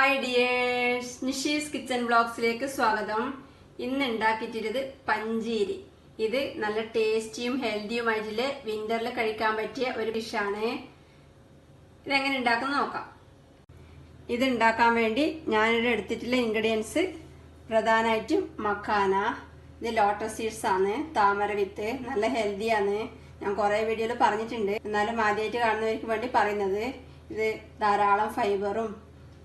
Hi dears, Nishi's Kitchen Vlogs like Swagadam. In Ndakitid Panjiri. This is a tasty and healthy winter dish. This is ingredients. Makhana, the lotus seeds, tamara with healthy. I have video fiber,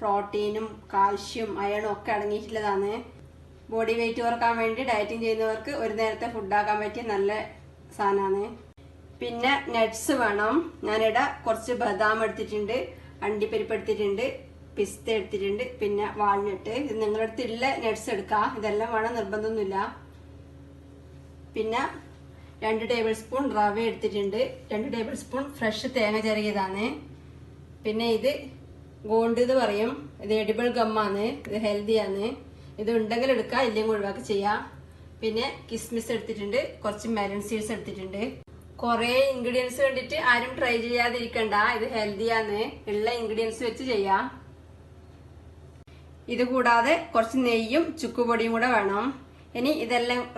protein, calcium, iron, body weight dieting food nuts badam pista walnut nuts 2 tablespoon Rava 2 tablespoon fresh Gold is edible gum, healthy. This is kismis, melon seeds. Ingredients try healthy ingredients. This is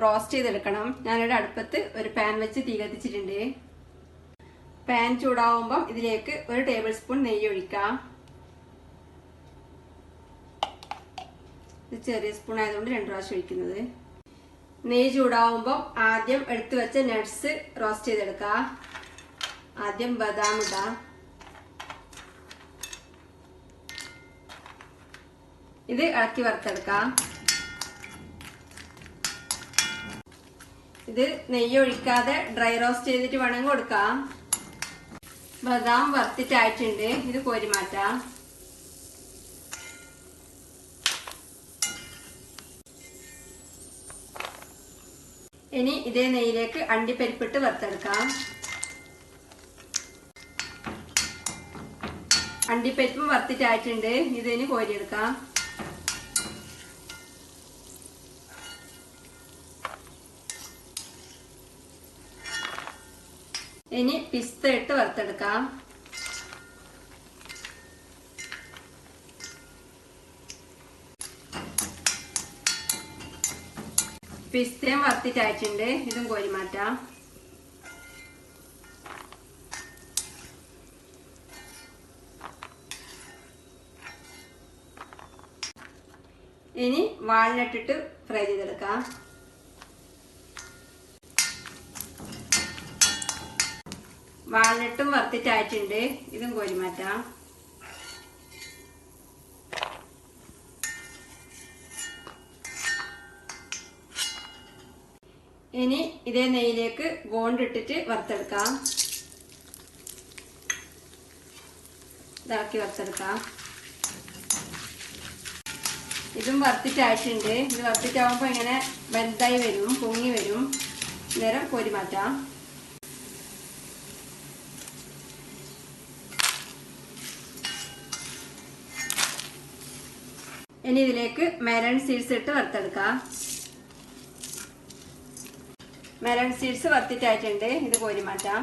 roast pan pan tablespoon ചെറിയ spoon ആയതുകൊണ്ട് 2 പ്രാവശ്യം ഒഴിക്കുന്നത്. നെയ്യ് ചൂടാവുമ്പോൾ ആദ്യം എടുത്തു വെച്ച nuts roast ചെയ്തെടുക്കുക. ആദ്യം ബദാം ഇടാം. ഇത് ഇളക്കി വറുത്തെടുക്കാം. ഇത് നെയ്യ് ഒഴിക്കാതെ ഡ്രൈ റോസ്റ്റ് ചെയ്തിട്ട് വേണമെങ്കിൽ കൊടുക്കാം. ബദാം വറുത്തിട്ടായിട്ടുണ്ട്. ഇത് കോരി മാറ്റാം. ഇനി ഇതേ നെയ്യിലേക്ക് അണ്ടിപ്പരിപ്പിട്ട് വറുത്തെടുക്കാം. അണ്ടിപ്പരിപ്പും വറുത്തിട്ടായിട്ടുണ്ട്. ഇതിനി കോരിയെടുക്കാം. ഇനി പിസ്ത ഇട്ട് വറുത്തെടുക്കാം. പിസ്തയും വറുത്തിട്ടായിട്ടുണ്ട്. ഇതും കോരി മാറ്റാം. ഇനി വാൾനട്ട് ഇട്ട് ഫ്രൈ ചെയ്തെടുക്കാം. വാൾനട്ടും വറുത്തിട്ടായിട്ടുണ്ട്. ഇതും കോരി മാറ്റാം. ഇനി ഇതേ നെയ്യിലേക്ക് ഗോണ്ട് ഇട്ടിട്ട് വറുത്തെടുക്കാം. ഇതാക്കി വറുത്തെടുക്കാം. ഇതും വറുത്തിട്ടായിട്ടുണ്ട്. ഇത് വറുത്തിട്ടാവുമ്പോൾ ഇങ്ങനെ വലുതായി വരും, പൊങ്ങി വരും. നേരം കോരി മാറ്റാം. ഇനി ഇതിലേക്ക് മെലൺ സീഡ്സ് ഇട്ട് വറുത്തെടുക്കാം. മെലൺ സീഡ്സ് വറുത്തിട്ടായിട്ടുണ്ട്. ഇത് കോരി മാറ്റാം.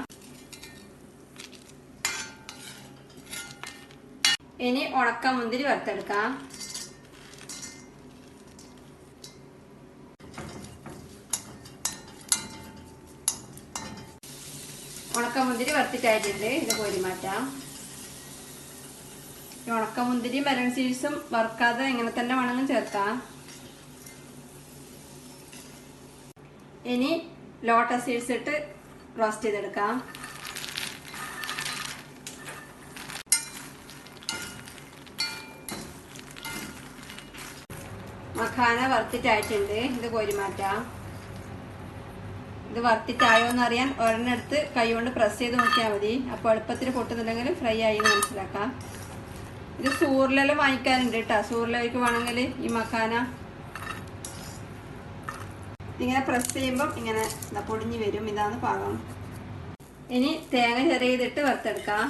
ഇനി ഉണക്ക മുന്തിരി വറുത്തെടുക്കാം. ഉണക്ക മുന്തിരി വറുത്തിട്ടായിട്ടുണ്ട്. ഇത് കോരി മാറ്റാം. ഉണക്ക മുന്തിരി മെലൺ സീഡ്സും വറുക്കാതെ ഇങ്ങനെ തന്നെ വേണമെങ്കിൽ ചേർക്കാം. ഇനി ലോട്ടസ് സീഡ്സ് ഇട്ട് റോസ്റ്റ് ചെയ്തെടുക്കാം. മഖാന വറുത്തിട്ടായിട്ടുണ്ട്. ഇത് കോരി മാറ്റാം. ഇത് വറുത്തിട്ടായോ എന്നറിയാൻ ഒരെണ്ണെടുത്ത് കൈ കൊണ്ട് പ്രസ് ചെയ്ത് നോക്കിയാൽ മതി. അപ്പോൾ എളുപ്പത്തിൽ പൊട്ടുന്നുണ്ടെങ്കിൽ ഫ്രൈ ആയി മനസ്സിലാക്കാം. ഇത് സൂറിലെല്ലാം വാങ്ങിക്കാറുണ്ട് കേട്ടോ. സൂറിലേക്ക് വേണമെങ്കിൽ ഈ മഖാന ഇങ്ങനെ പ്രസ് ചെയ്യുമ്പം ഇങ്ങനെ പൊടിഞ്ഞു വരും. ഇതാണ് പാകം. ഇനി തേങ്ങ ചെറിയതിട്ട് വറുത്തെടുക്കാം.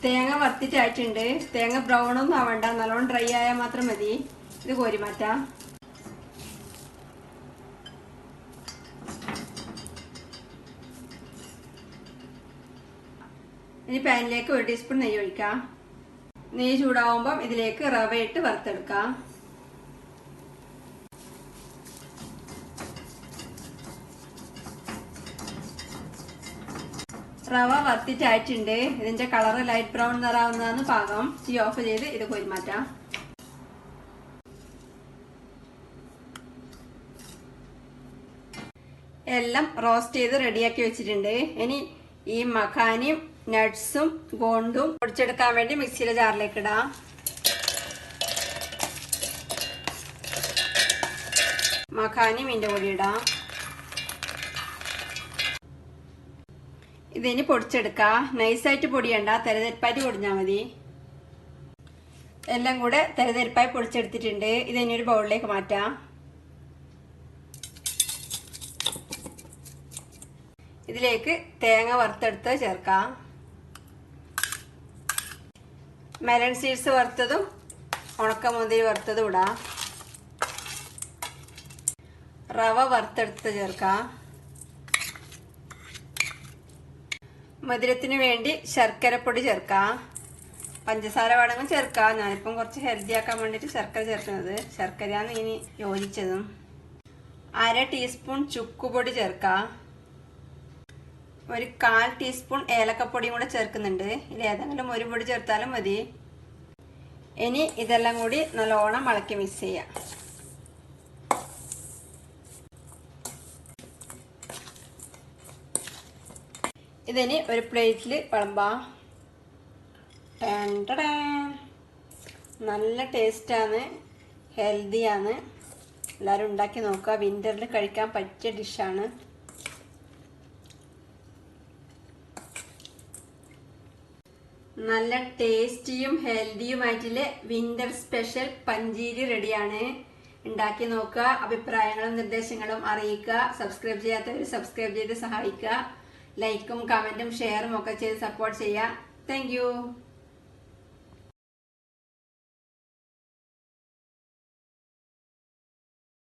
തേങ്ങ വറുത്തിട്ടായിട്ടുണ്ട്. തേങ്ങ ബ്രൗൺ ഒന്നും ആവണ്ട, നല്ലോണം ഡ്രൈ ആയാൽ മാത്രം മതി. ഇത് കോരി മാറ്റാം. ഇനി പാനിലേക്ക് 1 ടീസ്പൂൺ നെയ്യ് ഒഴിക്കാം. നെയ്യ് ചൂടാവുമ്പം ഇതിലേക്ക് റവ ഇട്ട് വറുത്തെടുക്കാം. റവ വറുത്തിട്ടായിട്ടുണ്ട്. ഇതിന്റെ കളർ ലൈറ്റ് ബ്രൗൺ നിറാവുന്നതാണ് പാകം. തീ ഓഫ് ചെയ്ത് ഇത് കോരി മാറ്റാം. എല്ലാം റോസ്റ്റ് ചെയ്ത് റെഡിയാക്കി വെച്ചിട്ടുണ്ട്. ഇനി ഈ മഖാനയും നട്ട്സും ഗോണ്ടും പൊടിച്ചെടുക്കാൻ വേണ്ടി മിക്സിയിലെ ജാറിലേക്ക് ഇടാം. മഖാനയും ഇതിന്റെ കൂടി ഇടാം. ഇതിനി പൊടിച്ചെടുക്കാം. നൈസായിട്ട് പൊടിയണ്ട, തെരതെരിപ്പായിട്ട് പൊടിഞ്ഞാൽ മതി. എല്ലാം കൂടെ തെരതെരിപ്പായി പൊടിച്ചെടുത്തിട്ടുണ്ട്. ഇതിനി ഒരു ബൗളിലേക്ക് മാറ്റാം. ഇതിലേക്ക് തേങ്ങ വറുത്തെടുത്ത് ചേർക്കാം. മെലൺ സീഡ്സ് വറുത്തതും ഉണക്കമുന്തിരി വറുത്തതും ഇടാം. റവ വറുത്തെടുത്ത് ചേർക്കാം. മധുരത്തിന് വേണ്ടി ശർക്കരപ്പൊടി ചേർക്കാം. പഞ്ചസാര വേണമെങ്കിൽ ചേർക്കാം. ഞാനിപ്പം കുറച്ച് ഹെൽത്തി ആക്കാൻ വേണ്ടിയിട്ട് ശർക്കര ചേർക്കുന്നത്. ശർക്കരയാണ് ഇനി യോജിച്ചതും. 1/2 ടീസ്പൂൺ ചുക്കുപൊടി ചേർക്കാം. ഒരു 1/4 ടീസ്പൂൺ ഏലക്കപ്പൊടിയും കൂടെ ചേർക്കുന്നുണ്ട്. ഇതിൽ ഏതെങ്കിലും ഒരു പൊടി ചേർത്താലും മതി. ഇനി ഇതെല്ലാം കൂടി നല്ലോണം ഇളക്കി മിക്സ് ചെയ്യാം. ഇതിനി ഒരു പ്ലേറ്റിൽ വിളമ്പാം. നല്ല ടേസ്റ്റാണ്, ഹെൽത്തിയാണ്. എല്ലാവരും ഉണ്ടാക്കി നോക്കുക. വിൻ്ററിൽ കഴിക്കാൻ പറ്റിയ ഡിഷാണ്. നല്ല ടേസ്റ്റിയും ഹെൽത്തിയുമായിട്ടുള്ള വിൻ്റർ സ്പെഷ്യൽ പഞ്ചീരി റെഡിയാണ്. ഉണ്ടാക്കി നോക്കുക. അഭിപ്രായങ്ങളും നിർദ്ദേശങ്ങളും അറിയിക്കുക. സബ്സ്ക്രൈബ് ചെയ്യാത്തവർ സബ്സ്ക്രൈബ് ചെയ്ത് സഹായിക്കുക. ലൈക്കും കമന്റും ഷെയറും ഒക്കെ ചെയ്ത് സപ്പോർട്ട് ചെയ്യുക. Thank you.